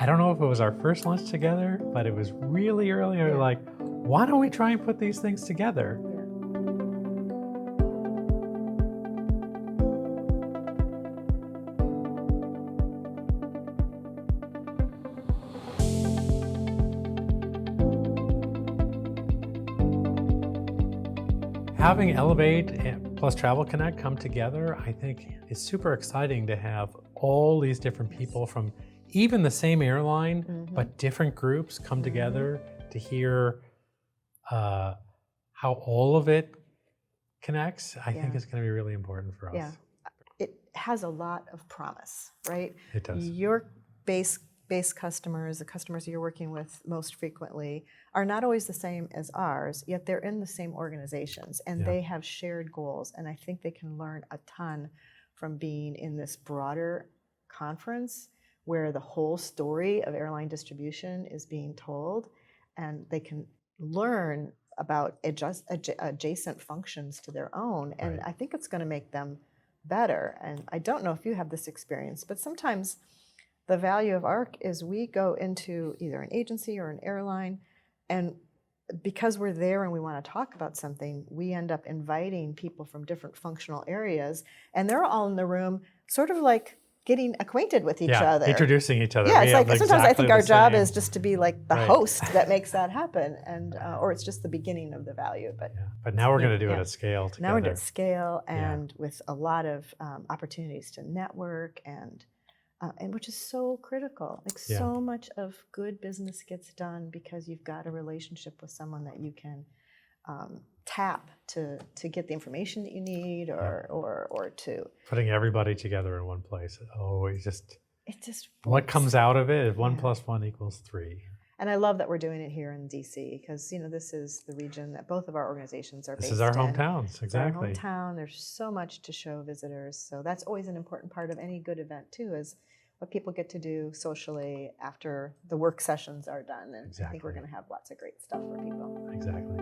I don't know if it was our first lunch together, but it was really early. We were like, why don't we try and put these things together? Having Elevate plus TravelConnect come together, I think is super exciting to have all these different people from even the same airline, but different groups come together to hear how all of it connects. I think is going to be really important for us. Yeah, it has a lot of promise, right? It does. Your base customers, the customers you're working with most frequently, are not always the same as ours, yet they're in the same organizations and they have shared goals. And I think they can learn a ton from being in this broader conference where the whole story of airline distribution is being told, and they can learn about adjacent functions to their own. And I think it's going to make them better. And I don't know if you have this experience, but sometimes the value of ARC is we go into either an agency or an airline, and because we're there and we want to talk about something, we end up inviting people from different functional areas, and they're all in the room sort of like getting acquainted with each other. Introducing each other. Yeah, it's like sometimes I think our job is just to be like the host that makes that happen, and or it's just the beginning of the value. But now we're going to do it at scale together. Now we're doing it at scale and with a lot of opportunities to network and which is so critical. Like so much of good business gets done because you've got a relationship with someone that you can tap to get the information that you need or to putting everybody together in one place. It just what works. comes out of it is 1 + 1 = 3. And I love that we're doing it here in DC because this is the region that both of our organizations are based in. This is our hometowns, exactly. It's our hometown. There's so much to show visitors. So that's always an important part of any good event too, is what people get to do socially after the work sessions are done. And I think we're going to have lots of great stuff for people. Exactly.